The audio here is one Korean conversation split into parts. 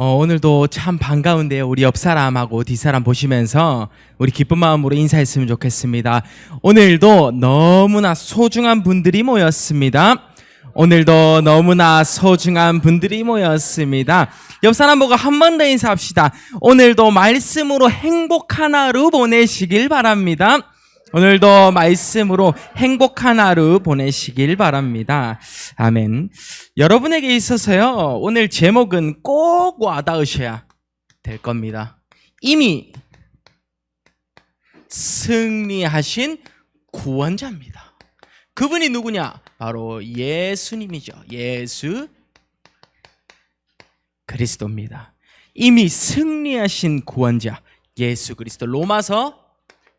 오늘도 참 반가운데요. 우리 옆 사람하고 뒷사람 보시면서 우리 기쁜 마음으로 인사했으면 좋겠습니다. 오늘도 너무나 소중한 분들이 모였습니다. 오늘도 너무나 소중한 분들이 모였습니다. 옆 사람 보고 한 번 더 인사합시다. 오늘도 말씀으로 행복한 하루 보내시길 바랍니다. 오늘도 말씀으로 행복한 하루 보내시길 바랍니다. 아멘. 여러분에게 있어서요, 오늘 제목은 꼭 와닿으셔야 될 겁니다. 이미 승리하신 구원자입니다. 그분이 누구냐? 바로 예수님이죠. 예수 그리스도입니다. 이미 승리하신 구원자 예수 그리스도. 로마서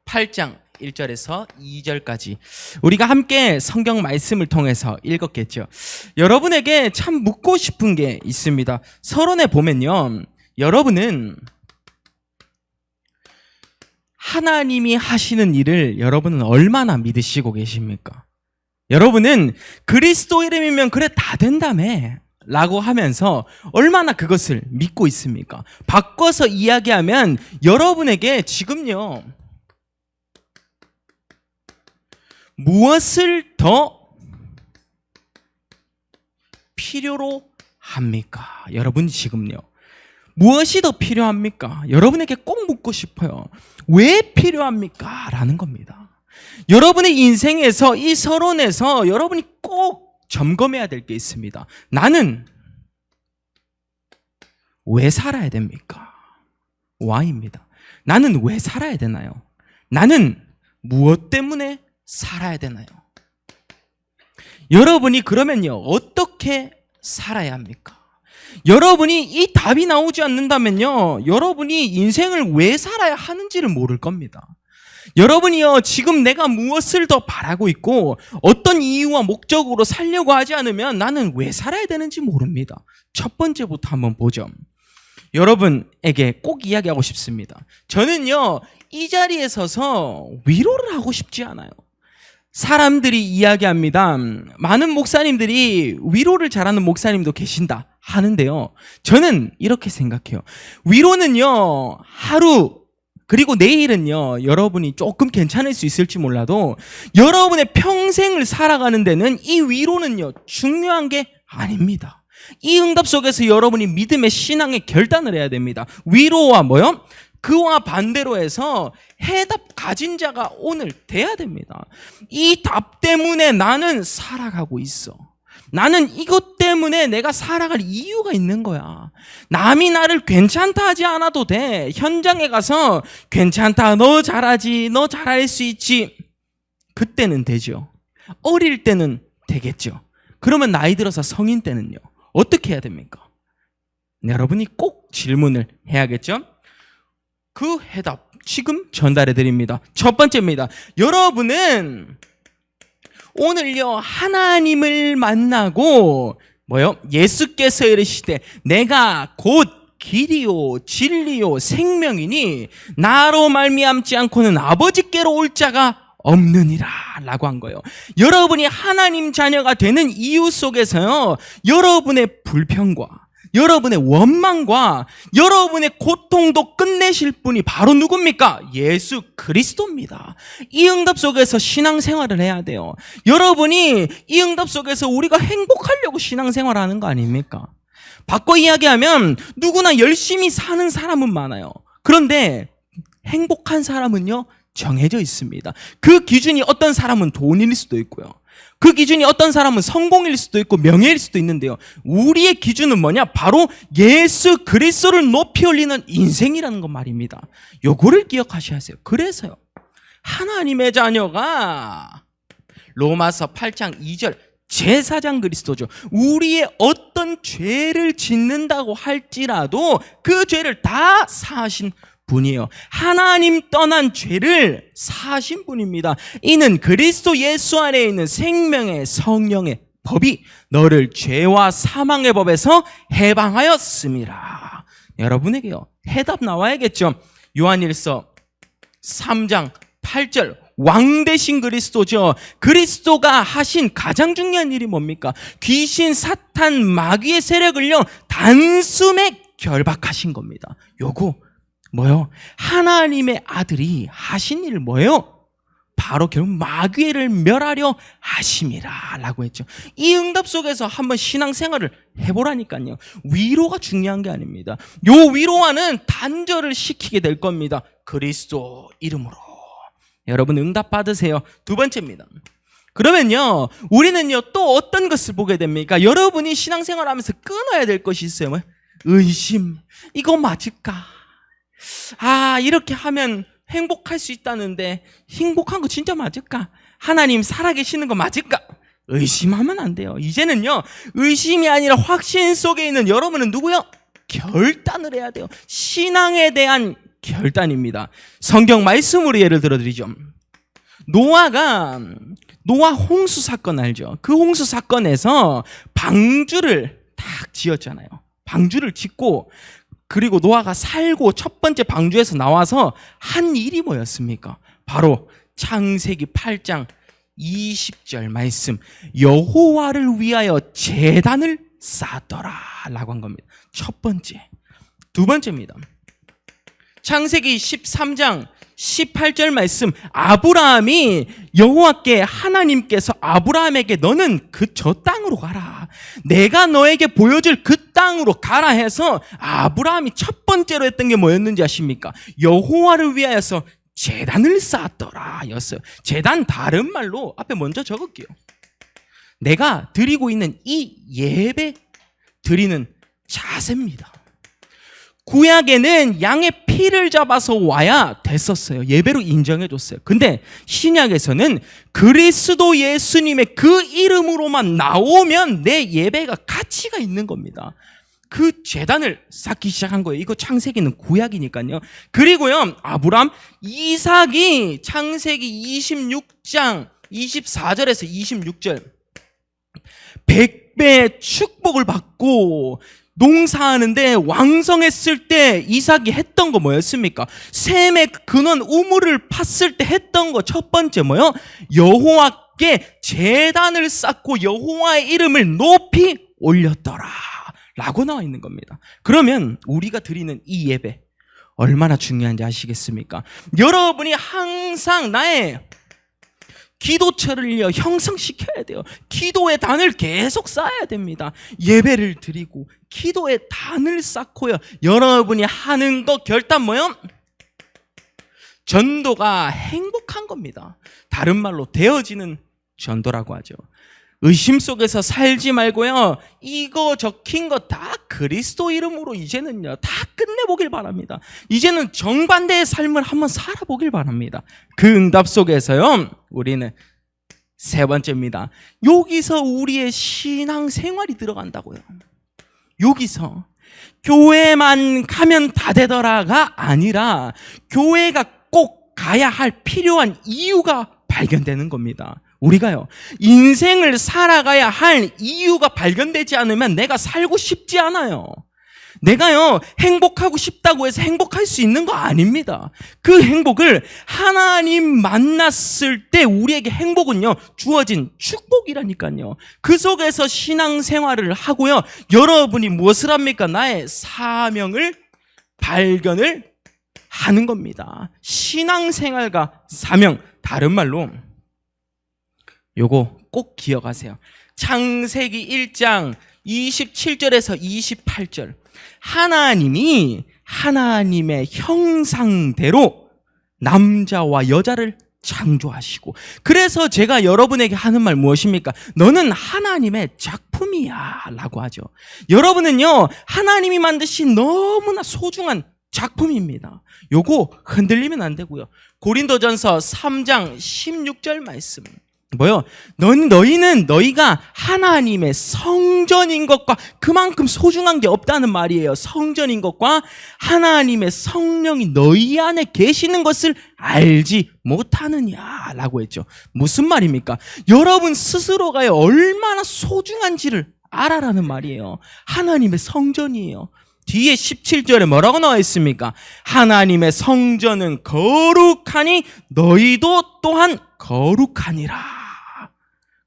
8장 1절에서 2절까지 우리가 함께 성경 말씀을 통해서 읽었겠죠. 여러분에게 참 묻고 싶은 게 있습니다. 서론에 보면요, 여러분은 하나님이 하시는 일을 여러분은 얼마나 믿으시고 계십니까? 여러분은 그리스도 이름이면 그래 다 된다며 라고 하면서 얼마나 그것을 믿고 있습니까? 바꿔서 이야기하면 여러분에게 지금요, 무엇을 더 필요로 합니까? 여러분 지금요, 무엇이 더 필요합니까? 여러분에게 꼭 묻고 싶어요. 왜 필요합니까? 라는 겁니다. 여러분의 인생에서 이 서론에서 여러분이 꼭 점검해야 될 게 있습니다. 나는 왜 살아야 됩니까? Why입니다. 나는 왜 살아야 되나요? 나는 무엇 때문에 살아야 되나요? 여러분이 그러면요, 어떻게 살아야 합니까? 여러분이 이 답이 나오지 않는다면요, 여러분이 인생을 왜 살아야 하는지를 모를 겁니다. 여러분이요, 지금 내가 무엇을 더 바라고 있고 어떤 이유와 목적으로 살려고 하지 않으면 나는 왜 살아야 되는지 모릅니다. 첫 번째부터 한번 보죠. 여러분에게 꼭 이야기하고 싶습니다. 저는요, 이 자리에 서서 위로를 하고 싶지 않아요. 사람들이 이야기합니다. 많은 목사님들이 위로를 잘하는 목사님도 계신다 하는데요, 저는 이렇게 생각해요. 위로는요, 하루 그리고 내일은요, 여러분이 조금 괜찮을 수 있을지 몰라도 여러분의 평생을 살아가는 데는 이 위로는요, 중요한 게 아닙니다. 이 응답 속에서 여러분이 믿음의 신앙의 결단을 해야 됩니다. 위로와 뭐요? 그와 반대로 해서 해답 가진 자가 오늘 돼야 됩니다. 이 답 때문에 나는 살아가고 있어. 나는 이것 때문에 내가 살아갈 이유가 있는 거야. 남이 나를 괜찮다 하지 않아도 돼. 현장에 가서 괜찮다, 너 잘하지, 너 잘할 수 있지. 그때는 되죠. 어릴 때는 되겠죠. 그러면 나이 들어서 성인 때는요, 어떻게 해야 됩니까? 여러분이 꼭 질문을 해야겠죠? 그 해답 지금 전달해 드립니다. 첫 번째입니다. 여러분은 오늘요, 하나님을 만나고 예수께서 이르시되 내가 곧 길이요 진리요 생명이니 나로 말미암지 않고는 아버지께로 올 자가 없느니라 라고 한 거예요. 여러분이 하나님 자녀가 되는 이유 속에서요, 여러분의 불평과 여러분의 원망과 여러분의 고통도 끝내실 분이 바로 누굽니까? 예수 그리스도입니다. 이 응답 속에서 신앙생활을 해야 돼요. 여러분이 이 응답 속에서 우리가 행복하려고 신앙생활하는 거 아닙니까? 바꿔 이야기하면 누구나 열심히 사는 사람은 많아요. 그런데 행복한 사람은요, 정해져 있습니다. 그 기준이 어떤 사람은 돈일 수도 있고요, 그 기준이 어떤 사람은 성공일 수도 있고 명예일 수도 있는데요, 우리의 기준은 뭐냐? 바로 예수 그리스도를 높이 올리는 인생이라는 것 말입니다. 요거를 기억하셔야 하세요. 그래서요, 하나님의 자녀가 로마서 8장 2절 제사장 그리스도죠. 우리의 어떤 죄를 짓는다고 할지라도 그 죄를 다 사하신 분이에요. 하나님 떠난 죄를 사하신 분입니다. 이는 그리스도 예수 안에 있는 생명의 성령의 법이 너를 죄와 사망의 법에서 해방하였음이라. 여러분에게요, 해답 나와야겠죠. 요한일서 3장 8절 왕 대신 그리스도죠. 그리스도가 하신 가장 중요한 일이 뭡니까? 귀신, 사탄, 마귀의 세력을요, 단숨에 결박하신 겁니다. 요거 뭐요? 하나님의 아들이 하신 일 뭐예요? 바로 결국 마귀를 멸하려 하심이라 라고 했죠. 이 응답 속에서 한번 신앙생활을 해보라니까요. 위로가 중요한 게 아닙니다. 요 위로와는 단절을 시키게 될 겁니다. 그리스도 이름으로. 여러분 응답 받으세요. 두 번째입니다. 그러면요 우리는요 또 어떤 것을 보게 됩니까? 여러분이 신앙생활 하면서 끊어야 될 것이 있어요. 의심. 이거 맞을까? 이렇게 하면 행복할 수 있다는데 행복한 거 진짜 맞을까? 하나님 살아계시는 거 맞을까? 의심하면 안 돼요. 이제는요 의심이 아니라 확신 속에 있는 여러분은 누구요? 결단을 해야 돼요. 신앙에 대한 결단입니다. 성경 말씀으로 예를 들어드리죠. 노아 홍수 사건 알죠? 그 홍수 사건에서 방주를 딱 지었잖아요. 방주를 짓고 그리고 노아가 살고 첫 번째 방주에서 나와서 한 일이 뭐였습니까? 바로 창세기 8장 20절 말씀, 여호와를 위하여 제단을 쌓았더라 라고 한 겁니다. 첫 번째. 두 번째입니다. 창세기 13장 18절 말씀, 아브라함이 여호와께 하나님께서 아브라함에게 너는 저 땅으로 가라. 내가 너에게 보여줄 그 땅으로 가라 해서 아브라함이 첫 번째로 했던 게 뭐였는지 아십니까? 여호와를 위하여서 제단을 쌓았더라 였어요. 제단 다른 말로 앞에 먼저 적을게요. 내가 드리고 있는 이 예배 드리는 자세입니다. 구약에는 양의 피를 잡아서 와야 됐었어요. 예배로 인정해줬어요. 근데 신약에서는 그리스도 예수님의 그 이름으로만 나오면 내 예배가 가치가 있는 겁니다. 그 제단을 쌓기 시작한 거예요. 이거 창세기는 구약이니까요. 그리고요 아브람, 이삭이 창세기 26장 24절에서 26절 100배의 축복을 받고 농사하는데 왕성했을 때 이삭이 했던 거 뭐였습니까? 셈의 근원 우물을 팠을 때 했던 거 첫 번째 뭐요? 여호와께 제단을 쌓고 여호와의 이름을 높이 올렸더라 라고 나와 있는 겁니다. 그러면 우리가 드리는 이 예배 얼마나 중요한지 아시겠습니까? 여러분이 항상 나의 기도처를요 형성시켜야 돼요. 기도의 단을 계속 쌓아야 됩니다. 예배를 드리고 기도의 단을 쌓고요 여러분이 하는 거 결단 뭐요? 전도가 행복한 겁니다. 다른 말로 되어지는 전도라고 하죠. 의심 속에서 살지 말고요 이거 적힌 거 다 그리스도 이름으로 이제는요 다 끝내보길 바랍니다. 이제는 정반대의 삶을 한번 살아보길 바랍니다. 그 응답 속에서요 우리는 세 번째입니다. 여기서 우리의 신앙생활이 들어간다고요. 여기서 교회만 가면 다 되더라가 아니라 교회가 꼭 가야 할 필요한 이유가 발견되는 겁니다. 우리가요 인생을 살아가야 할 이유가 발견되지 않으면 내가 살고 싶지 않아요. 내가요 행복하고 싶다고 해서 행복할 수 있는 거 아닙니다. 그 행복을 하나님 만났을 때 우리에게 행복은요 주어진 축복이라니까요. 그 속에서 신앙생활을 하고요 여러분이 무엇을 합니까? 나의 사명을 발견을 하는 겁니다. 신앙생활과 사명, 다른 말로 요거 꼭 기억하세요. 창세기 1장 27절에서 28절 하나님이 하나님의 형상대로 남자와 여자를 창조하시고 그래서 제가 여러분에게 하는 말 무엇입니까? 너는 하나님의 작품이야 라고 하죠. 여러분은요 하나님이 만드신 너무나 소중한 작품입니다. 요거 흔들리면 안 되고요. 고린도전서 3장 16절 말씀 뭐요? 너희는 너희가 하나님의 성전인 것과 그만큼 소중한 게 없다는 말이에요. 성전인 것과 하나님의 성령이 너희 안에 계시는 것을 알지 못하느냐라고 했죠. 무슨 말입니까? 여러분 스스로가 얼마나 소중한지를 알아라는 말이에요. 하나님의 성전이에요. 뒤에 17절에 뭐라고 나와 있습니까? 하나님의 성전은 거룩하니 너희도 또한 거룩하니라.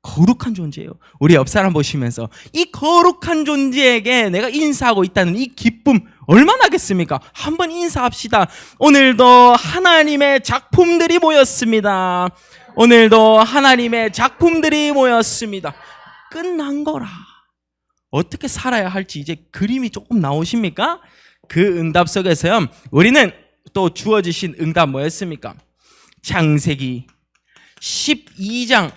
거룩한 존재예요. 우리 옆 사람 보시면서 이 거룩한 존재에게 내가 인사하고 있다는 이 기쁨 얼마나 하겠습니까? 한번 인사합시다. 오늘도 하나님의 작품들이 모였습니다. 오늘도 하나님의 작품들이 모였습니다. 끝난 거라. 어떻게 살아야 할지 이제 그림이 조금 나오십니까? 그 응답 속에서요, 우리는 또 주어지신 응답 뭐였습니까? 창세기 12장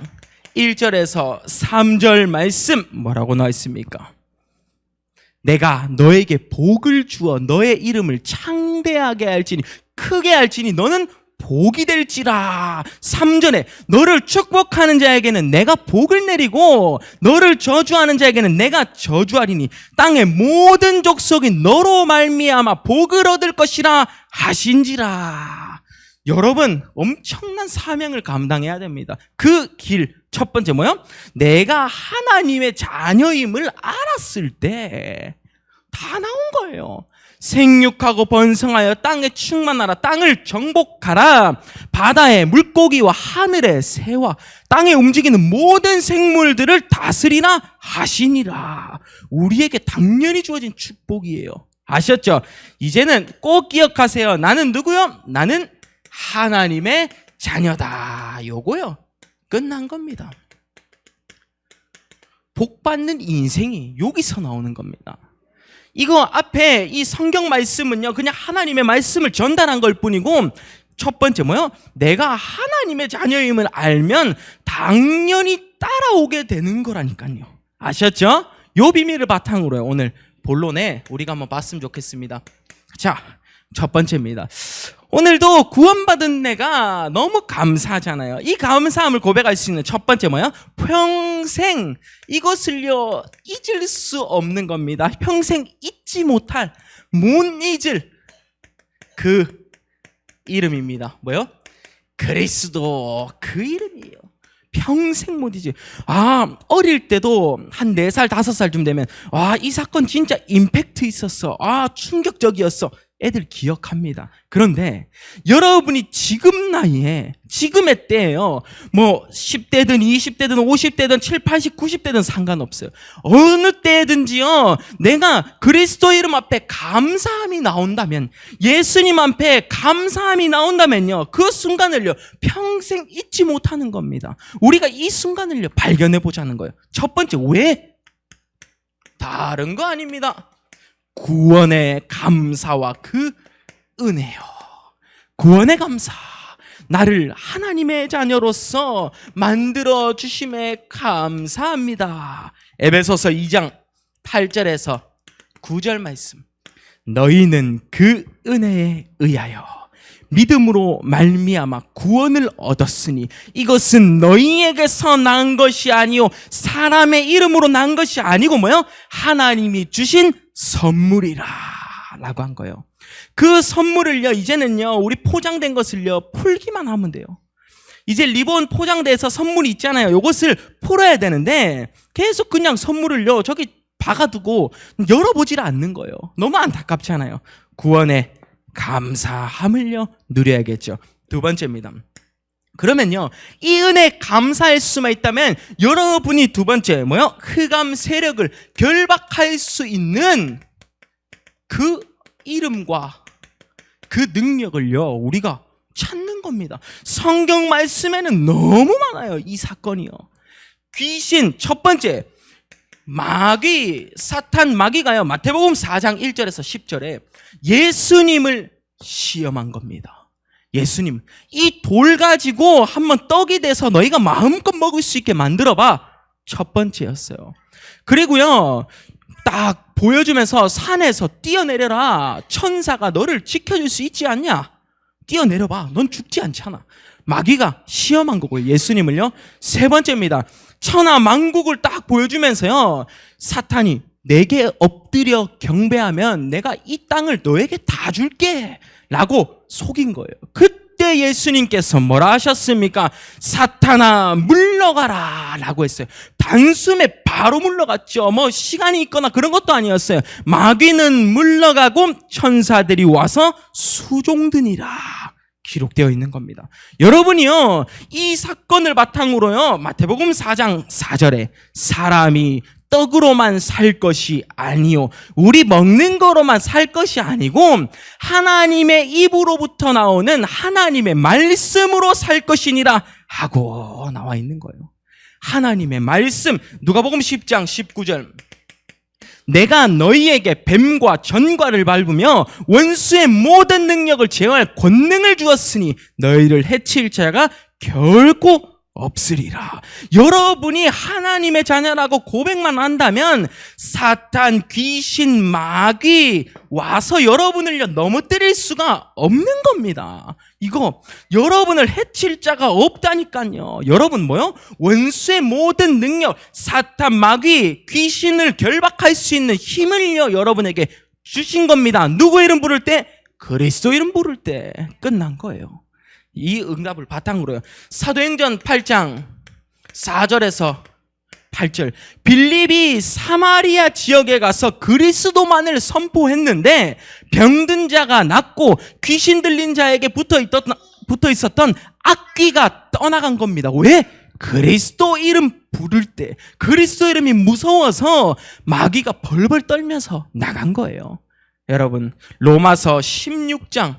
1절에서 3절 말씀 뭐라고 나와 있습니까? 내가 너에게 복을 주어 너의 이름을 창대하게 할지니 크게 할지니 너는 복이 될지라. 3절에 너를 축복하는 자에게는 내가 복을 내리고 너를 저주하는 자에게는 내가 저주하리니 땅의 모든 족속이 너로 말미암아 복을 얻을 것이라 하신지라. 여러분, 엄청난 사명을 감당해야 됩니다. 그 길, 첫 번째 뭐요? 내가 하나님의 자녀임을 알았을 때 다 나온 거예요. 생육하고 번성하여 땅에 충만하라. 땅을 정복하라. 바다의 물고기와 하늘의 새와 땅에 움직이는 모든 생물들을 다스리나 하시니라. 우리에게 당연히 주어진 축복이에요. 아셨죠? 이제는 꼭 기억하세요. 나는 누구요? 나는 하나님의 자녀다. 요거요. 끝난 겁니다. 복 받는 인생이 여기서 나오는 겁니다. 이거 앞에 이 성경 말씀은요, 그냥 하나님의 말씀을 전달한 걸 뿐이고, 첫 번째 뭐요? 내가 하나님의 자녀임을 알면 당연히 따라오게 되는 거라니까요. 아셨죠? 요 비밀을 바탕으로요, 오늘 본론에 우리가 한번 봤으면 좋겠습니다. 자, 첫 번째입니다. 오늘도 구원받은 내가 너무 감사하잖아요. 이 감사함을 고백할 수 있는 첫 번째 뭐야? 평생 이것을요 잊을 수 없는 겁니다. 평생 잊지 못할, 못 잊을 그 이름입니다. 뭐요? 그리스도. 그 이름이에요. 평생 못 잊지. 어릴 때도 한 4살, 5살쯤 되면 이 사건 진짜 임팩트 있었어. 충격적이었어. 애들 기억합니다. 그런데 여러분이 지금 나이에, 지금의 때에요, 뭐 10대든 20대든 50대든 7, 80, 90대든 상관없어요. 어느 때든지요, 내가 그리스도 이름 앞에 감사함이 나온다면, 예수님 앞에 감사함이 나온다면요, 그 순간을요 평생 잊지 못하는 겁니다. 우리가 이 순간을요 발견해 보자는 거예요. 첫 번째, 왜? 다른 거 아닙니다. 구원의 감사와 그 은혜요. 구원의 감사. 나를 하나님의 자녀로서 만들어 주심에 감사합니다. 에베소서 2장 8절에서 9절 말씀. 너희는 그 은혜에 의하여 믿음으로 말미암아 구원을 얻었으니 이것은 너희에게서 난 것이 아니요 사람의 이름으로 난 것이 아니고 뭐요? 하나님이 주신 선물이라 라고 한 거예요. 그 선물을요 이제는요 우리 포장된 것을요 풀기만 하면 돼요. 이제 리본 포장돼서 선물이 있잖아요. 이것을 풀어야 되는데 계속 그냥 선물을요 저기 박아두고 열어보질 않는 거예요. 너무 안타깝잖아요. 구원의 감사함을요 누려야겠죠. 두 번째입니다. 그러면요 이 은혜 감사할 수만 있다면 여러분이 두 번째 뭐요? 흑암 세력을 결박할 수 있는 그 이름과 그 능력을요 우리가 찾는 겁니다. 성경 말씀에는 너무 많아요. 이 사건이요. 귀신 첫 번째 마귀, 사탄 마귀가요 마태복음 4장 1절에서 10절에 예수님을 시험한 겁니다. 예수님, 이 돌 가지고 한번 떡이 돼서 너희가 마음껏 먹을 수 있게 만들어봐. 첫 번째였어요. 그리고요 딱 보여주면서 산에서 뛰어내려라. 천사가 너를 지켜줄 수 있지 않냐? 뛰어내려봐. 넌 죽지 않잖아. 마귀가 시험한 거고요. 예수님을요. 세 번째입니다. 천하 만국을 딱 보여주면서요 사탄이 내게 엎드려 경배하면 내가 이 땅을 너에게 다 줄게 라고 속인 거예요. 그때 예수님께서 뭐라 하셨습니까? 사탄아 물러가라 라고 했어요. 단숨에 바로 물러갔죠. 뭐 시간이 있거나 그런 것도 아니었어요. 마귀는 물러가고 천사들이 와서 수종드니라 기록되어 있는 겁니다. 여러분이요 이 사건을 바탕으로요 마태복음 4장 4절에 사람이 떡으로만 살 것이 아니요. 우리 먹는 거로만 살 것이 아니고 하나님의 입으로부터 나오는 하나님의 말씀으로 살 것이니라 하고 나와 있는 거예요. 하나님의 말씀. 누가복음 10장 19절. 내가 너희에게 뱀과 전과를 밟으며 원수의 모든 능력을 제어할 권능을 주었으니 너희를 해칠 자가 결코 없으리라. 여러분이 하나님의 자녀라고 고백만 한다면 사탄, 귀신, 마귀 와서 여러분을 넘어뜨릴 수가 없는 겁니다. 이거 여러분을 해칠 자가 없다니까요. 여러분 뭐요? 원수의 모든 능력, 사탄, 마귀, 귀신을 결박할 수 있는 힘을요 여러분에게 주신 겁니다. 누구 이름 부를 때? 그리스도 이름 부를 때 끝난 거예요. 이 응답을 바탕으로요. 사도행전 8장 4절에서 8절. 빌립이 사마리아 지역에 가서 그리스도만을 선포했는데 병든 자가 낫고 귀신 들린 자에게 붙어 있었던 악귀가 떠나간 겁니다. 왜? 그리스도 이름 부를 때, 그리스도 이름이 무서워서 마귀가 벌벌 떨면서 나간 거예요. 여러분, 로마서 16장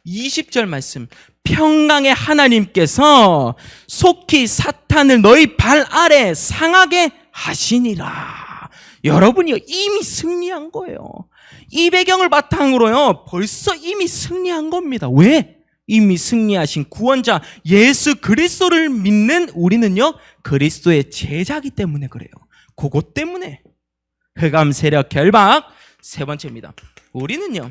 20절 말씀. 평강의 하나님께서 속히 사탄을 너희 발 아래 상하게 하시니라. 여러분이 이미 승리한 거예요. 이 배경을 바탕으로요 벌써 이미 승리한 겁니다. 왜? 이미 승리하신 구원자 예수 그리스도를 믿는 우리는요 그리스도의 제자이기 때문에 그래요. 그것 때문에 흑암 세력 결박. 세 번째입니다. 우리는요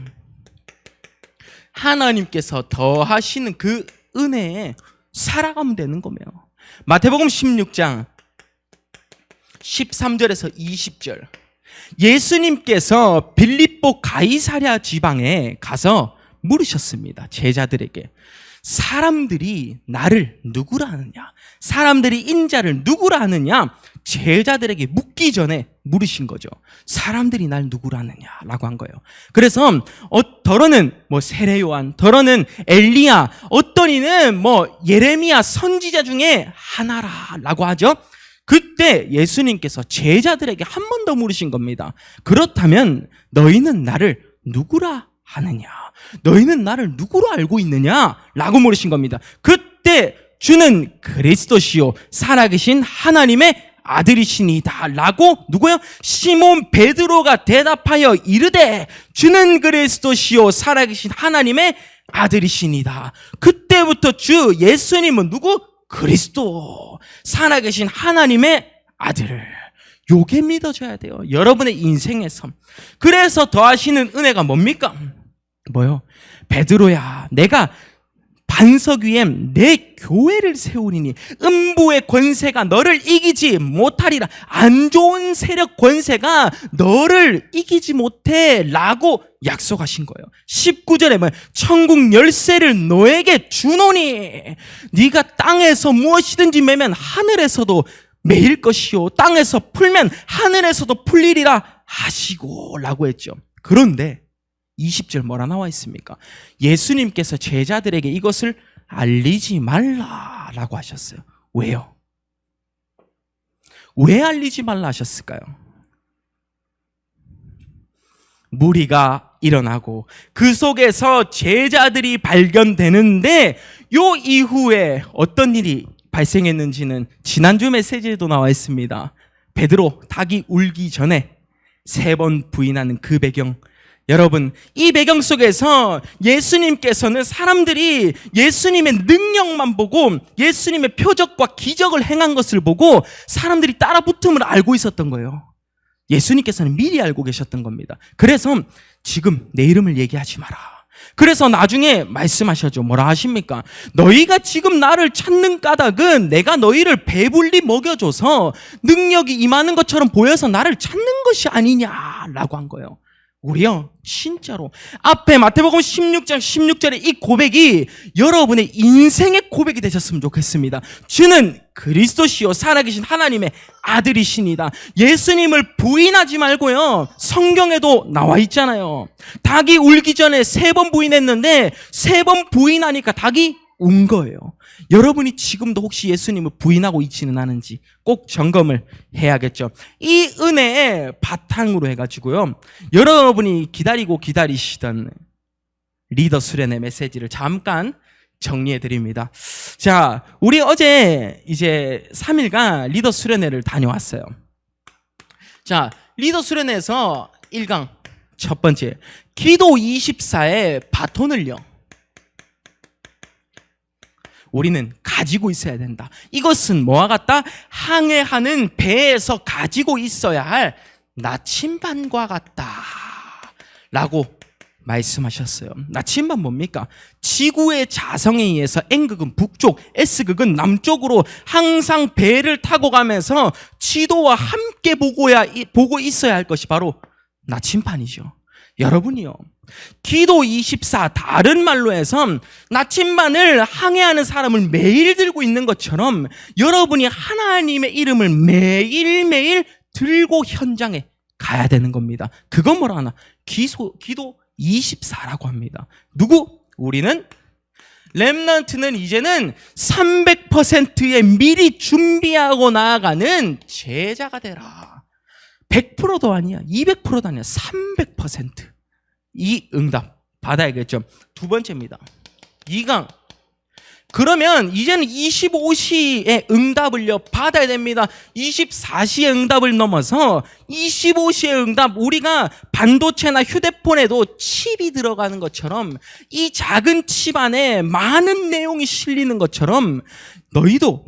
하나님께서 더하시는 그 은혜에 살아가면 되는 거예요. 마태복음 16장 13절에서 20절. 예수님께서 빌립보 가이사랴 지방에 가서 물으셨습니다. 제자들에게. 사람들이 나를 누구라 하느냐? 사람들이 인자를 누구라 하느냐? 제자들에게 묻기 전에 물으신 거죠. 사람들이 날 누구라 하느냐라고 한 거예요. 그래서 더러는 세례 요한, 더러는 엘리야, 어떤 이는 예레미야 선지자 중에 하나라라고 하죠. 그때 예수님께서 제자들에게 한 번 더 물으신 겁니다. 그렇다면 너희는 나를 누구라 하느냐? 너희는 나를 누구로 알고 있느냐? 라고 물으신 겁니다. 그때 주는 그리스도시요 살아계신 하나님의 아들이시니다 라고 누구요? 시몬 베드로가 대답하여 이르되 주는 그리스도시요 살아계신 하나님의 아들이시니다. 그때부터 주 예수님은 누구? 그리스도 살아계신 하나님의 아들. 요게 믿어져야 돼요. 여러분의 인생에서. 그래서 더하시는 은혜가 뭡니까? 뭐요? 베드로야, 내가 반석 위에 내 교회를 세우리니 음부의 권세가 너를 이기지 못하리라. 안 좋은 세력 권세가 너를 이기지 못해 라고 약속하신 거예요. 19절에 천국 열쇠를 너에게 주노니 네가 땅에서 무엇이든지 매면 하늘에서도 매일 것이요 땅에서 풀면 하늘에서도 풀리리라 하시고 라고 했죠. 그런데 20절 뭐라 나와 있습니까? 예수님께서 제자들에게 이것을 알리지 말라라고 하셨어요. 왜요? 왜 알리지 말라 하셨을까요? 무리가 일어나고 그 속에서 제자들이 발견되는데 요 이후에 어떤 일이 발생했는지는 지난주 메시지에도 나와 있습니다. 베드로 닭이 울기 전에 3번 부인하는 그 배경. 여러분, 이 배경 속에서 예수님께서는 사람들이 예수님의 능력만 보고 예수님의 표적과 기적을 행한 것을 보고 사람들이 따라붙음을 알고 있었던 거예요. 예수님께서는 미리 알고 계셨던 겁니다. 그래서 지금 내 이름을 얘기하지 마라. 그래서 나중에 말씀하셨죠. 뭐라 하십니까? 너희가 지금 나를 찾는 까닭은 내가 너희를 배불리 먹여줘서 능력이 임하는 것처럼 보여서 나를 찾는 것이 아니냐라고 한 거예요. 우리요 진짜로 앞에 마태복음 16장 16절의 이 고백이 여러분의 인생의 고백이 되셨으면 좋겠습니다. 주는 그리스도시요 살아계신 하나님의 아들이시니다. 예수님을 부인하지 말고요, 성경에도 나와 있잖아요. 닭이 울기 전에 3번 부인했는데 3번 부인하니까 닭이 온 거예요. 여러분이 지금도 혹시 예수님을 부인하고 있지는 않은지 꼭 점검을 해야겠죠. 이 은혜의 바탕으로 해가지고요, 여러분이 기다리고 기다리시던 리더 수련의 메시지를 잠깐 정리해 드립니다. 자, 우리 어제 이제 3일간 리더 수련회를 다녀왔어요. 자, 리더 수련회에서 1강 첫 번째, 기도 24의 바톤을요, 우리는 가지고 있어야 된다. 이것은 뭐와 같다? 항해하는 배에서 가지고 있어야 할 나침반과 같다 라고 말씀하셨어요. 나침반 뭡니까? 지구의 자성에 의해서 N극은 북쪽, S극은 남쪽으로 항상 배를 타고 가면서 지도와 함께 보고 있어야 할 것이 바로 나침반이죠. 여러분이요, 기도 24, 다른 말로 해서 나침반을 항해하는 사람을 매일 들고 있는 것처럼 여러분이 하나님의 이름을 매일매일 들고 현장에 가야 되는 겁니다. 그건 뭐라 하나? 기도 24라고 합니다. 누구? 우리는 렘넌트는 이제는 300%의 미리 준비하고 나아가는 제자가 되라. 100%도 아니야, 200%도 아니야, 300%. 이 응답 받아야겠죠. 두 번째입니다. 2강. 그러면 이제는 25시의 응답을요 받아야 됩니다. 24시의 응답을 넘어서 25시의 응답, 우리가 반도체나 휴대폰에도 칩이 들어가는 것처럼 이 작은 칩 안에 많은 내용이 실리는 것처럼 너희도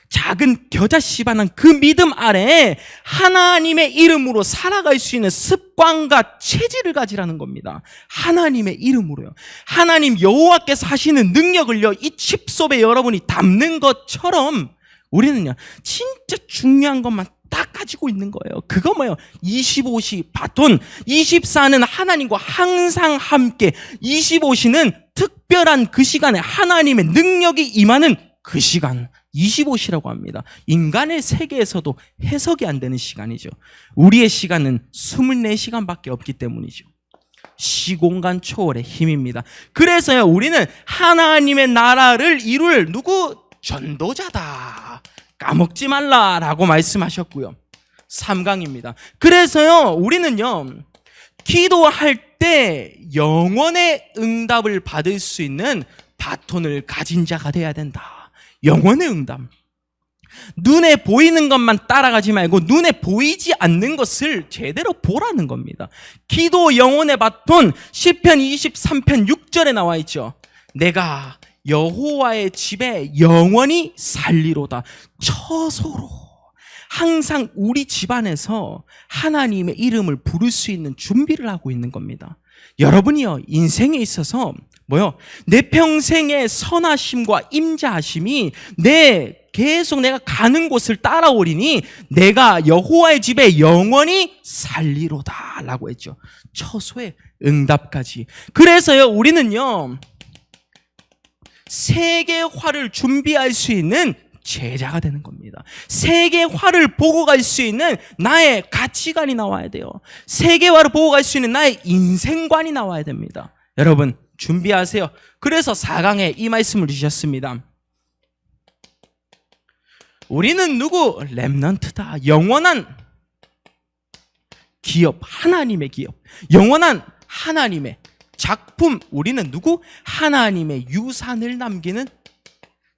작은 겨자씨만한 그 믿음 아래에 하나님의 이름으로 살아갈 수 있는 습관과 체질을 가지라는 겁니다. 하나님의 이름으로요. 하나님 여호와께서 하시는 능력을요, 이 칩 속에 여러분이 담는 것처럼 우리는요, 진짜 중요한 것만 딱 가지고 있는 거예요. 그거 25시 바톤. 24는 하나님과 항상 함께. 25시는 특별한 그 시간에 하나님의 능력이 임하는 그 시간, 25시라고 합니다. 인간의 세계에서도 해석이 안 되는 시간이죠. 우리의 시간은 24시간밖에 없기 때문이죠. 시공간 초월의 힘입니다. 그래서요, 우리는 하나님의 나라를 이룰 전도자다. 까먹지 말라라고 말씀하셨고요. 3강입니다. 그래서요, 우리는요, 기도할 때 영원의 응답을 받을 수 있는 바톤을 가진 자가 돼야 된다. 영혼의 응답. 눈에 보이는 것만 따라가지 말고 눈에 보이지 않는 것을 제대로 보라는 겁니다. 기도 영혼의 바톤, 시편 23편 6절에 나와 있죠. 내가 여호와의 집에 영원히 살리로다. 처소로. 항상 우리 집안에서 하나님의 이름을 부를 수 있는 준비를 하고 있는 겁니다. 여러분이요, 인생에 있어서 내 평생의 선하심과 임자하심이 계속 내가 가는 곳을 따라오리니 내가 여호와의 집에 영원히 살리로다 라고 했죠. 처소의 응답까지. 그래서요, 우리는요, 세계화를 준비할 수 있는 제자가 되는 겁니다. 세계화를 보고 갈 수 있는 나의 가치관이 나와야 돼요. 세계화를 보고 갈 수 있는 나의 인생관이 나와야 됩니다. 여러분, 준비하세요. 그래서 4강에 이 말씀을 주셨습니다. 우리는 누구? 렘넌트다. 영원한 기업, 하나님의 기업. 영원한 하나님의 작품. 우리는 누구? 하나님의 유산을 남기는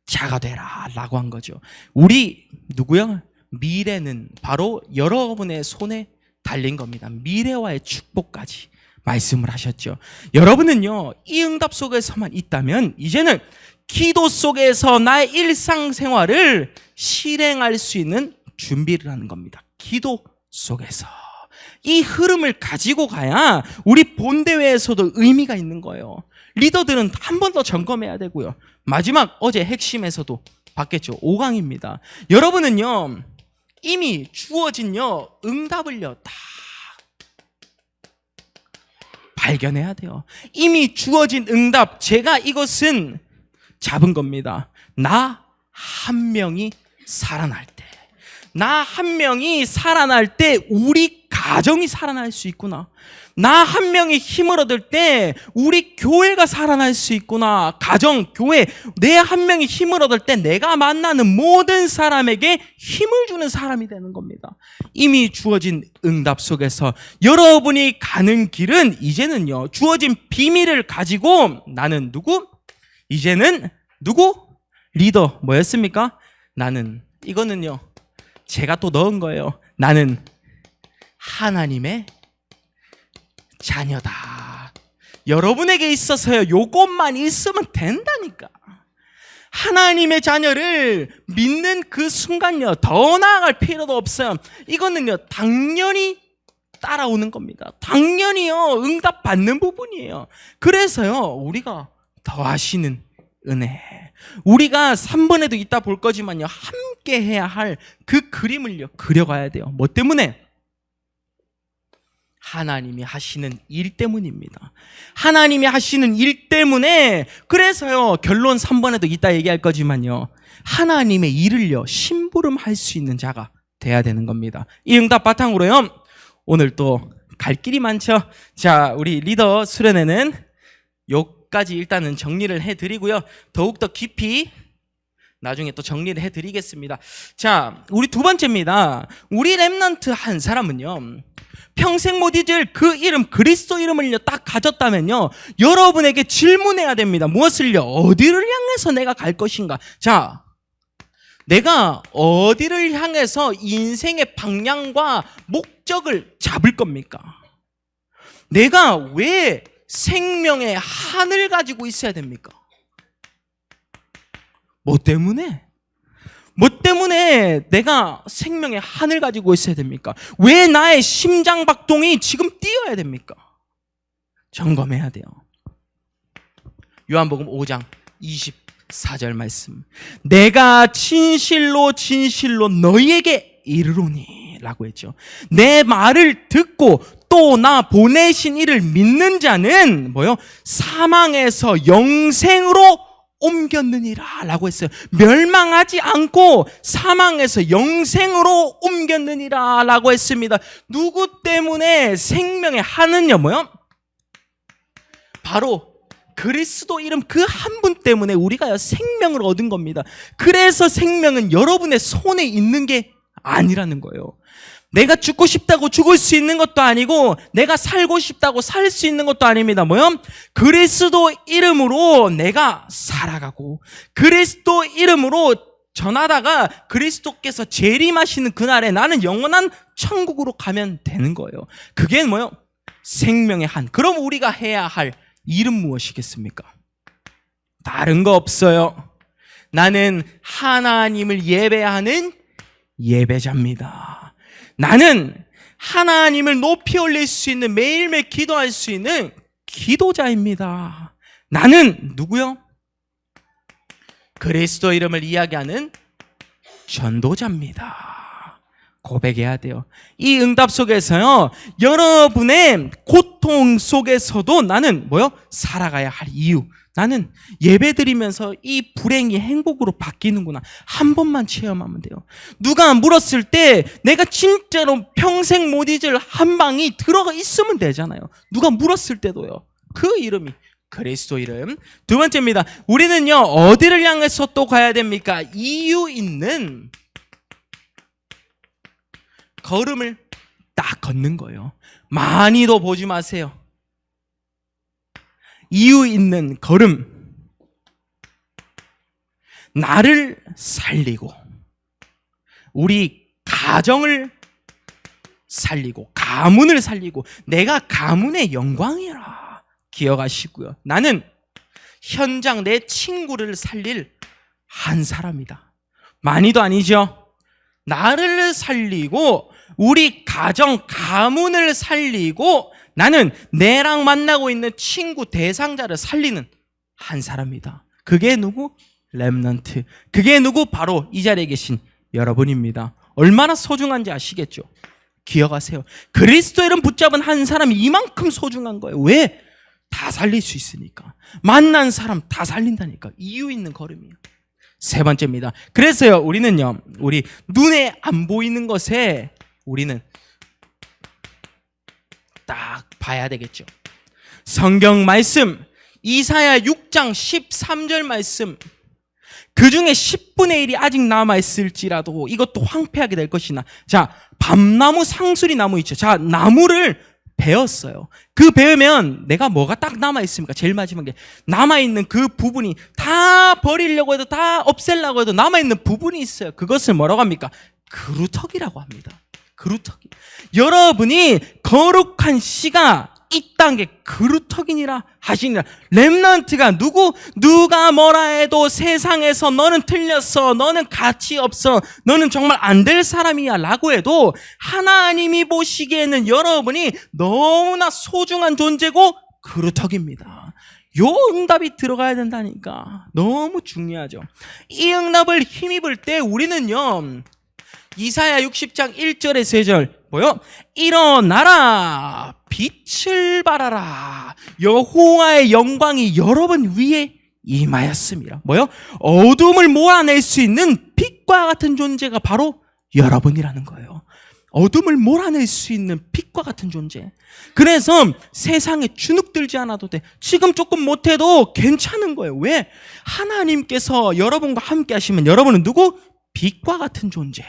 자가 되라 라고 한 거죠. 우리 누구요? 미래는 바로 여러분의 손에 달린 겁니다. 미래와의 축복까지 말씀을 하셨죠. 여러분은요, 이 응답 속에서만 있다면 이제는 기도 속에서 나의 일상생활을 실행할 수 있는 준비를 하는 겁니다. 기도 속에서. 이 흐름을 가지고 가야 우리 본대회에서도 의미가 있는 거예요. 리더들은 한 번 더 점검해야 되고요. 마지막 어제 핵심에서도 봤겠죠. 5강입니다. 여러분은요, 이미 주어진요, 응답을요, 다 발견해야 돼요. 이미 주어진 응답, 제가 이것은 잡은 겁니다. 나 한 명이 살아날 때, 나 한 명이 살아날 때 우리 가정이 살아날 수 있구나. 나 한 명이 힘을 얻을 때 우리 교회가 살아날 수 있구나. 가정, 교회, 내 한 명이 힘을 얻을 때 내가 만나는 모든 사람에게 힘을 주는 사람이 되는 겁니다. 이미 주어진 응답 속에서 여러분이 가는 길은 이제는요, 주어진 비밀을 가지고 나는 누구? 이제는 누구? 리더. 뭐였습니까? 나는, 이거는요, 제가 또 넣은 거예요. 나는 하나님의 자녀다. 여러분에게 있어서요, 요것만 있으면 된다니까. 하나님의 자녀를 믿는 그 순간요, 더 나아갈 필요도 없어요. 이거는요, 당연히 따라오는 겁니다. 당연히요, 응답 받는 부분이에요. 그래서요, 우리가 더하시는 은혜, 우리가 3번에도 이따 볼 거지만요, 함께 해야 할 그 그림을요, 그려가야 돼요. 뭐 때문에? 하나님이 하시는 일 때문입니다. 하나님이 하시는 일 때문에. 그래서요, 결론 3번에도 이따 얘기할 거지만요, 하나님의 일을요, 심부름할 수 있는 자가 돼야 되는 겁니다. 이 응답 바탕으로요, 오늘 또 갈 길이 많죠. 자, 우리 리더 수련회는 요까지 일단은 정리를 해드리고요, 더욱더 깊이 나중에 또 정리를 해드리겠습니다. 자, 우리 두 번째입니다. 우리 렘넌트 한 사람은요, 평생 못 잊을 그 이름, 그리스도 이름을요, 딱 가졌다면요, 여러분에게 질문해야 됩니다. 무엇을요? 어디를 향해서 내가 갈 것인가? 자, 내가 어디를 향해서 인생의 방향과 목적을 잡을 겁니까? 내가 왜 생명의 한을 가지고 있어야 됩니까? 뭐 때문에? 뭐 때문에 내가 생명의 한을 가지고 있어야 됩니까? 왜 나의 심장박동이 지금 뛰어야 됩니까? 점검해야 돼요. 요한복음 5장 24절 말씀, 내가 진실로 진실로 너희에게 이르노니 라고 했죠. 내 말을 듣고 또 나 보내신 이를 믿는 자는 뭐요? 사망에서 영생으로 옮겼느니라 라고 했어요. 멸망하지 않고 사망에서 영생으로 옮겼느니라 라고 했습니다. 누구 때문에 생명의 한은요, 뭐요? 바로 그리스도 이름 그 한 분 때문에 우리가 생명을 얻은 겁니다. 그래서 생명은 여러분의 손에 있는 게 아니라는 거예요. 내가 죽고 싶다고 죽을 수 있는 것도 아니고, 내가 살고 싶다고 살 수 있는 것도 아닙니다. 뭐요? 그리스도 이름으로 내가 살아가고, 그리스도 이름으로 전하다가 그리스도께서 재림하시는 그날에 나는 영원한 천국으로 가면 되는 거예요. 그게 뭐요? 생명의 한. 그럼 우리가 해야 할 일은 무엇이겠습니까? 다른 거 없어요. 나는 하나님을 예배하는 예배자입니다. 나는 하나님을 높이 올릴 수 있는, 매일매일 기도할 수 있는 기도자입니다. 나는 누구요? 그리스도 이름을 이야기하는 전도자입니다. 고백해야 돼요. 이 응답 속에서요, 여러분의 고통 속에서도 나는 뭐요? 살아가야 할 이유, 나는 예배드리면서 이 불행이 행복으로 바뀌는구나, 한 번만 체험하면 돼요. 누가 물었을 때 내가 진짜로 평생 못 잊을 한 방이 들어가 있으면 되잖아요. 누가 물었을 때도요, 그 이름이 그리스도 이름. 두 번째입니다. 우리는요, 어디를 향해서 또 가야 됩니까? 이유 있는 걸음을 딱 걷는 거예요. 많이도 보지 마세요. 이유 있는 걸음. 나를 살리고, 우리 가정을 살리고, 가문을 살리고, 내가 가문의 영광이라 기억하시고요. 나는 현장 내 친구를 살릴 한 사람이다. 많이도 아니죠. 나를 살리고, 우리 가정, 가문을 살리고, 나는 내랑 만나고 있는 친구, 대상자를 살리는 한 사람이다. 그게 누구? 렘넌트. 그게 누구? 바로 이 자리에 계신 여러분입니다. 얼마나 소중한지 아시겠죠? 기억하세요. 그리스도 이름 붙잡은 한 사람이 이만큼 소중한 거예요. 왜? 다 살릴 수 있으니까. 만난 사람 다 살린다니까. 이유 있는 걸음이에요. 세 번째입니다. 그래서요, 우리는요, 우리 눈에 안 보이는 것에 우리는 딱 봐야 되겠죠. 성경 말씀 이사야 6장 13절 말씀, 그 중에 10분의 1이 아직 남아있을지라도 이것도 황폐하게 될 것이나. 자, 밤나무 상수리 나무 있죠. 자, 나무를 베었어요. 그 베으면 내가 뭐가 딱 남아있습니까? 제일 마지막에 남아있는 그 부분이 다 버리려고 해도, 다 없애려고 해도 남아있는 부분이 있어요. 그것을 뭐라고 합니까? 그루터기라고 합니다. 그루터기. 여러분이 거룩한 씨가 이딴 게 그루터기니라 하시니라. 렘넌트가 누가 뭐라 해도 세상에서 너는 틀렸어, 너는 가치 없어, 너는 정말 안 될 사람이야 라고 해도 하나님이 보시기에는 여러분이 너무나 소중한 존재고 그루터기입니다. 요 응답이 들어가야 된다니까. 너무 중요하죠. 이 응답을 힘입을 때 우리는요, 이사야 60장 1절에서 2절 뭐요? 일어나라, 빛을 발하라, 여호와의 영광이 여러분 위에 임하였습니다. 뭐요? 어둠을 몰아낼 수 있는 빛과 같은 존재가 바로 여러분이라는 거예요. 어둠을 몰아낼 수 있는 빛과 같은 존재. 그래서 세상에 주눅들지 않아도 돼. 지금 조금 못해도 괜찮은 거예요. 왜? 하나님께서 여러분과 함께 하시면 여러분은 누구? 빛과 같은 존재.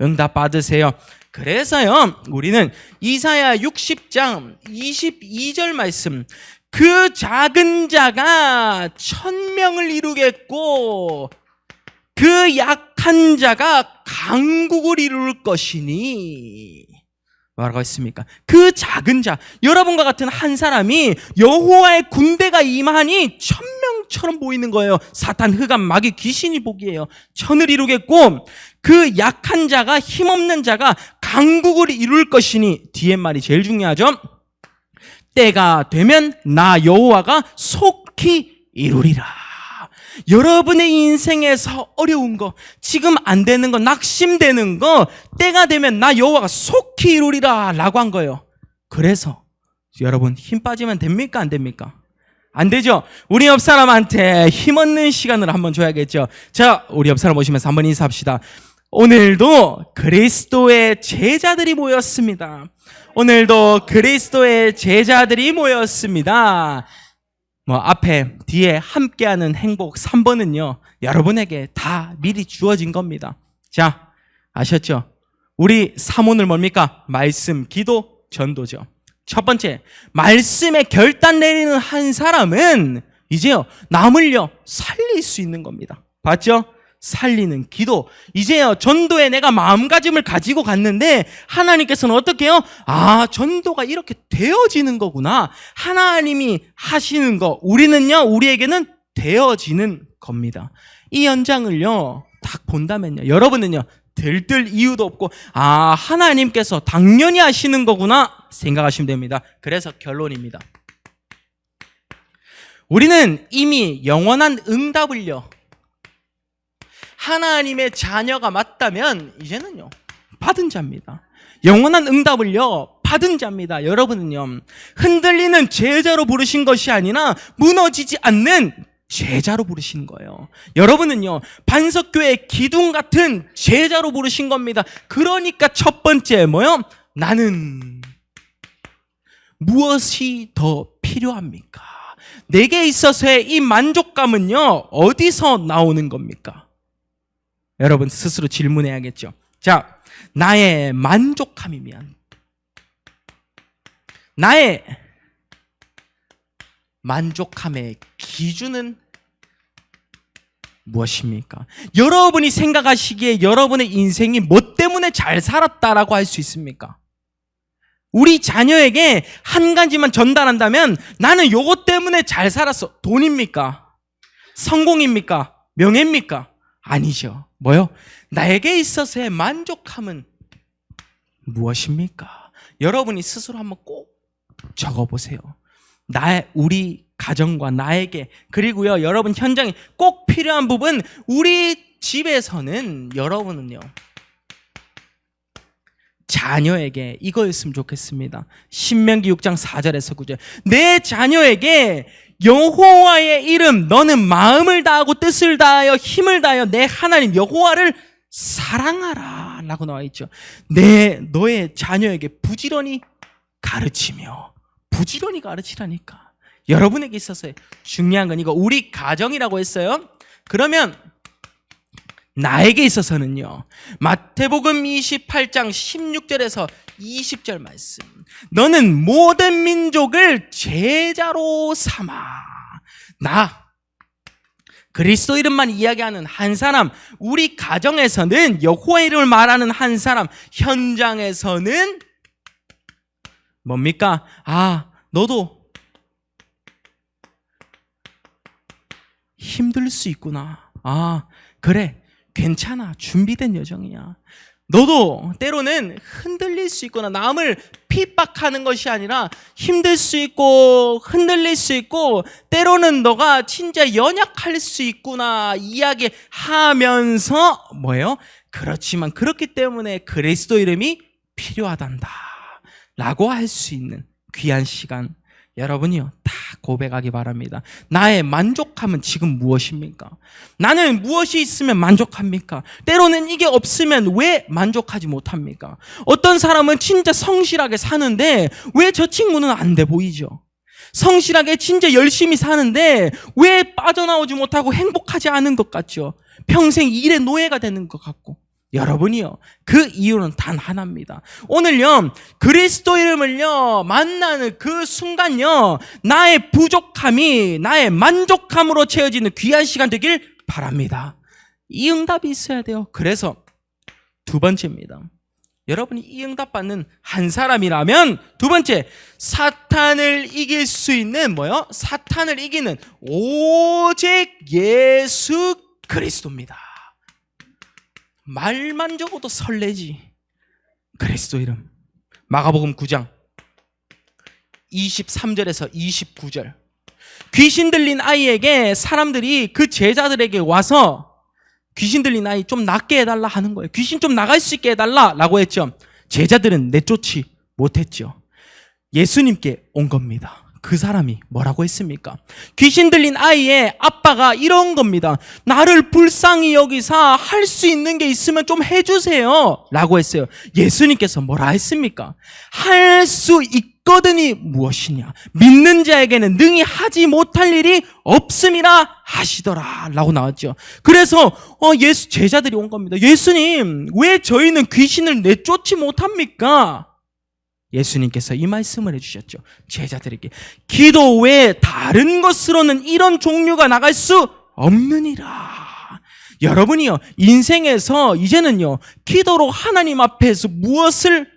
응답 받으세요. 그래서요, 우리는 이사야 60장 22절 말씀, 그 작은 자가 1000명을 이루겠고 그 약한 자가 강국을 이룰 것이니, 뭐라고 했습니까? 그 작은 자, 여러분과 같은 한 사람이 여호와의 군대가 임하니 1000명처럼 보이는 거예요. 사탄, 흑암, 마귀, 귀신이 보기에요. 1000을 이루겠고 그 약한 자가, 힘없는 자가 강국을 이룰 것이니, 뒤에 말이 제일 중요하죠. 때가 되면 나 여호와가 속히 이루리라. 여러분의 인생에서 어려운 거, 지금 안 되는 거, 낙심되는 거, 때가 되면 나 여호와가 속히 이루리라 라고 한 거예요. 그래서 여러분 힘 빠지면 됩니까? 안 됩니까? 안 되죠? 우리 옆 사람한테 힘없는 시간을 한번 줘야겠죠. 자, 우리 옆 사람 오시면서 한번 인사합시다. 오늘도 그리스도의 제자들이 모였습니다. 오늘도 그리스도의 제자들이 모였습니다. 앞에, 뒤에 함께하는 행복 3번은요, 여러분에게 다 미리 주어진 겁니다. 자, 아셨죠? 우리 3원을 뭡니까? 말씀, 기도, 전도죠. 첫 번째, 말씀에 결단 내리는 한 사람은 이제요, 남을요, 살릴 수 있는 겁니다. 봤죠? 살리는 기도. 이제요, 전도에 내가 마음가짐을 가지고 갔는데 하나님께서는 어떻게 해요? 아, 전도가 이렇게 되어지는 거구나. 하나님이 하시는 거, 우리에게는 되어지는 겁니다. 이 현장을요, 딱 본다면요, 여러분은요, 들뜰 이유도 없고, 아, 하나님께서 당연히 하시는 거구나 생각하시면 됩니다. 그래서 결론입니다. 우리는 이미 영원한 응답을요, 하나님의 자녀가 맞다면 이제는요, 받은 자입니다. 영원한 응답을요, 받은 자입니다. 여러분은요, 흔들리는 제자로 부르신 것이 아니라 무너지지 않는 제자로 부르신 거예요. 여러분은요, 반석교의 기둥 같은 제자로 부르신 겁니다. 그러니까 첫 번째 뭐요? 나는 무엇이 더 필요합니까? 내게 있어서의 이 만족감은요, 어디서 나오는 겁니까? 여러분 스스로 질문해야겠죠. 자, 나의 만족함이면, 나의 만족함의 기준은 무엇입니까? 여러분이 생각하시기에 여러분의 인생이 뭐 때문에 잘 살았다라고 할 수 있습니까? 우리 자녀에게 한 가지만 전달한다면, 나는 요것 때문에 잘 살았어. 돈입니까? 성공입니까? 명예입니까? 아니죠. 뭐요? 나에게 있어서의 만족함은 무엇입니까? 여러분이 스스로 한번 꼭 적어보세요. 우리 가정과 나에게, 그리고요, 여러분 현장에 꼭 필요한 부분, 우리 집에서는 여러분은요, 자녀에게 이거였으면 좋겠습니다. 신명기 6장 4절에서 9절. 내 자녀에게 여호와의 이름, 너는 마음을 다하고 뜻을 다하여 힘을 다하여 내 하나님 여호와를 사랑하라 라고 나와 있죠. 너의 자녀에게 부지런히 가르치며 부지런히 가르치라니까. 여러분에게 있어서 중요한 건 이거 우리 가정이라고 했어요. 그러면 나에게 있어서는요, 마태복음 28장 16절에서 20절 말씀, 너는 모든 민족을 제자로 삼아. 나 그리스도 이름만 이야기하는 한 사람, 우리 가정에서는 여호와의 이름을 말하는 한 사람, 현장에서는 뭡니까? 너도 힘들 수 있구나. 그래, 괜찮아. 준비된 여정이야. 너도 때로는 흔들릴 수 있구나. 남을 핍박하는 것이 아니라 힘들 수 있고 흔들릴 수 있고 때로는 너가 진짜 연약할 수 있구나 이야기하면서 뭐예요? 그렇지만 그렇기 때문에 그리스도 이름이 필요하단다 라고 할 수 있는 귀한 시간, 여러분이요 다 고백하기 바랍니다. 나의 만족함은 지금 무엇입니까? 나는 무엇이 있으면 만족합니까? 때로는 이게 없으면 왜 만족하지 못합니까? 어떤 사람은 진짜 성실하게 사는데 왜 저 친구는 안 돼 보이죠? 성실하게 진짜 열심히 사는데 왜 빠져나오지 못하고 행복하지 않은 것 같죠? 평생 일의 노예가 되는 것 같고. 여러분이요, 그 이유는 단 하나입니다. 오늘요, 그리스도 이름을요 만나는 그 순간요, 나의 부족함이 나의 만족함으로 채워지는 귀한 시간 되길 바랍니다. 이 응답이 있어야 돼요. 그래서 두 번째입니다. 여러분이 이 응답 받는 한 사람이라면 두 번째, 사탄을 이길 수 있는 뭐요? 사탄을 이기는 오직 예수 그리스도입니다. 말만 적어도 설레지. 그리스도 이름. 마가복음 9장 23절에서 29절. 귀신 들린 아이에게 사람들이 그 제자들에게 와서 귀신 들린 아이 좀 낫게 해달라 하는 거예요. 귀신 좀 나갈 수 있게 해달라라고 했죠. 제자들은 내쫓지 못했죠. 예수님께 온 겁니다. 그 사람이 뭐라고 했습니까? 귀신 들린 아이의 아빠가 이런 겁니다. 나를 불쌍히 여기사 할 수 있는 게 있으면 좀 해주세요 라고 했어요. 예수님께서 뭐라 했습니까? 할 수 있거든이 무엇이냐? 믿는 자에게는 능히 하지 못할 일이 없음이라 하시더라 라고 나왔죠. 그래서 제자들이 온 겁니다. 예수님, 왜 저희는 귀신을 내쫓지 못합니까? 예수님께서 이 말씀을 해주셨죠. 제자들에게 기도 외에 다른 것으로는 이런 종류가 나갈 수 없느니라. 여러분이요, 인생에서 이제는요, 기도로 하나님 앞에서 무엇을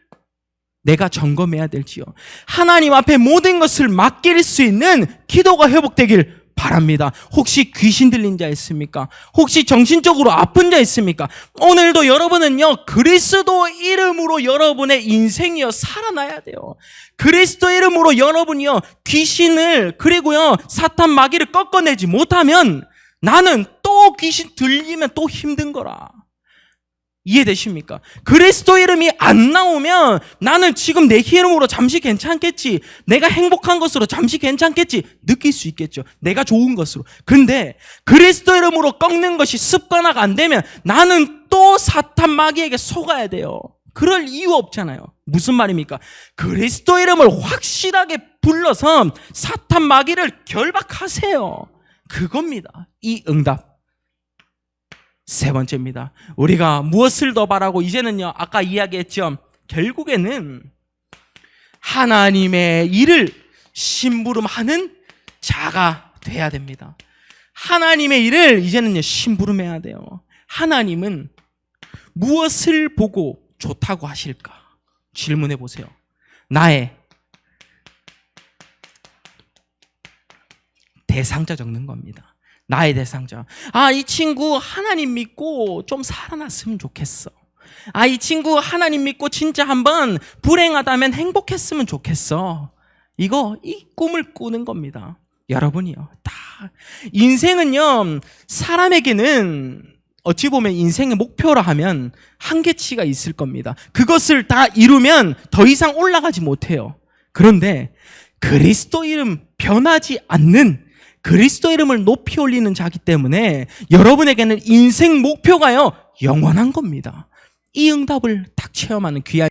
내가 점검해야 될지요, 하나님 앞에 모든 것을 맡길 수 있는 기도가 회복되길 바랍니다. 혹시 귀신 들린 자 있습니까? 혹시 정신적으로 아픈 자 있습니까? 오늘도 여러분은요, 그리스도 이름으로 여러분의 인생이요 살아나야 돼요. 그리스도 이름으로 여러분이요 귀신을, 그리고요 사탄 마귀를 꺾어내지 못하면 나는 또 귀신 들리면 또 힘든 거라. 이해되십니까? 그리스도 이름이 안 나오면 나는 지금 내 이름으로 잠시 괜찮겠지, 내가 행복한 것으로 잠시 괜찮겠지 느낄 수 있겠죠. 내가 좋은 것으로. 근데 그리스도 이름으로 꺾는 것이 습관화가 안 되면 나는 또 사탄 마귀에게 속아야 돼요. 그럴 이유 없잖아요. 무슨 말입니까? 그리스도 이름을 확실하게 불러서 사탄 마귀를 결박하세요. 그겁니다. 이 응답. 세 번째입니다. 우리가 무엇을 더 바라고, 이제는요 아까 이야기했죠, 결국에는 하나님의 일을 심부름하는 자가 돼야 됩니다. 하나님의 일을 이제는요 심부름해야 돼요. 하나님은 무엇을 보고 좋다고 하실까? 질문해 보세요. 나의 대상자 적는 겁니다. 나의 대상자. 이 친구 하나님 믿고 좀 살아났으면 좋겠어. 이 친구 하나님 믿고 진짜 한번 불행하다면 행복했으면 좋겠어. 이 꿈을 꾸는 겁니다. 여러분이요. 다 인생은요, 사람에게는 어찌 보면 인생의 목표라 하면 한계치가 있을 겁니다. 그것을 다 이루면 더 이상 올라가지 못해요. 그런데 그리스도 이름 변하지 않는 그리스도 이름을 높이 올리는 자기 때문에 여러분에게는 인생 목표가요 영원한 겁니다. 이 응답을 딱 체험하는 귀한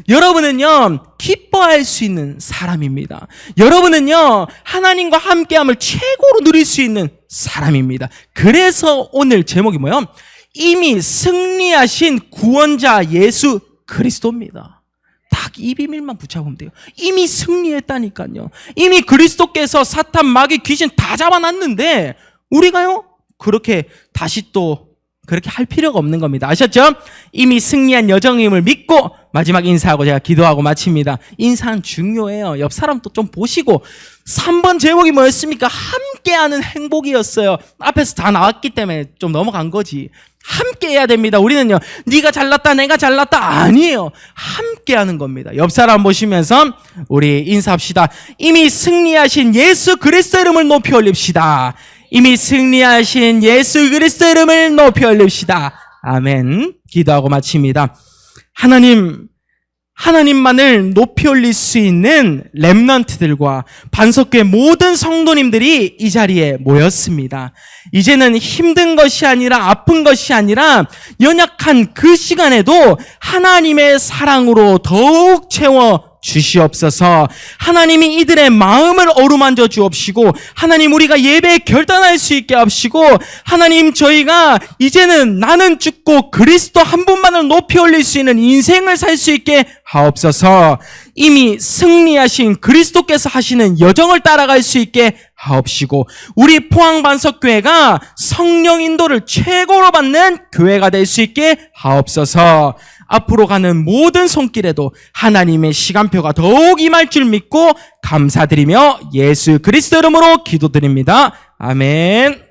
여러분은요, 기뻐할 수 있는 사람입니다. 여러분은요, 하나님과 함께함을 최고로 누릴 수 있는 사람입니다. 그래서 오늘 제목이 뭐예요? 이미 승리하신 구원자 예수 그리스도입니다. 딱 이 비밀만 붙잡으면 돼요. 이미 승리했다니까요. 이미 그리스도께서 사탄, 마귀, 귀신 다 잡아놨는데 우리가요, 그렇게 다시 또 그렇게 할 필요가 없는 겁니다. 아셨죠? 이미 승리한 여정임을 믿고 마지막 인사하고 제가 기도하고 마칩니다. 인사는 중요해요. 옆 사람도 좀 보시고. 3번 제목이 뭐였습니까? 함께하는 행복이었어요. 앞에서 다 나왔기 때문에 좀 넘어간 거지. 함께 해야 됩니다. 우리는요, 네가 잘났다, 내가 잘났다 아니에요. 함께하는 겁니다. 옆 사람 보시면서 우리 인사합시다. 이미 승리하신 예수 그리스도 이름을 높이 올립시다. 이미 승리하신 예수 그리스도 이름을 높이 올립시다. 아멘. 기도하고 마칩니다. 하나님만을 높이 올릴 수 있는 렘넌트들과 반석교회 모든 성도님들이 이 자리에 모였습니다. 이제는 힘든 것이 아니라 아픈 것이 아니라 연약한 그 시간에도 하나님의 사랑으로 더욱 채워 주시옵소서. 하나님이 이들의 마음을 어루만져 주옵시고, 하나님 우리가 예배에 결단할 수 있게 하시고, 하나님 저희가 이제는 나는 죽고 그리스도 한 분만을 높이 올릴 수 있는 인생을 살 수 있게 하옵소서. 이미 승리하신 그리스도께서 하시는 여정을 따라갈 수 있게 하옵시고, 우리 포항반석교회가 성령 인도를 최고로 받는 교회가 될 수 있게 하옵소서. 앞으로 가는 모든 손길에도 하나님의 시간표가 더욱 임할 줄 믿고 감사드리며 예수 그리스도 이름으로 기도드립니다. 아멘.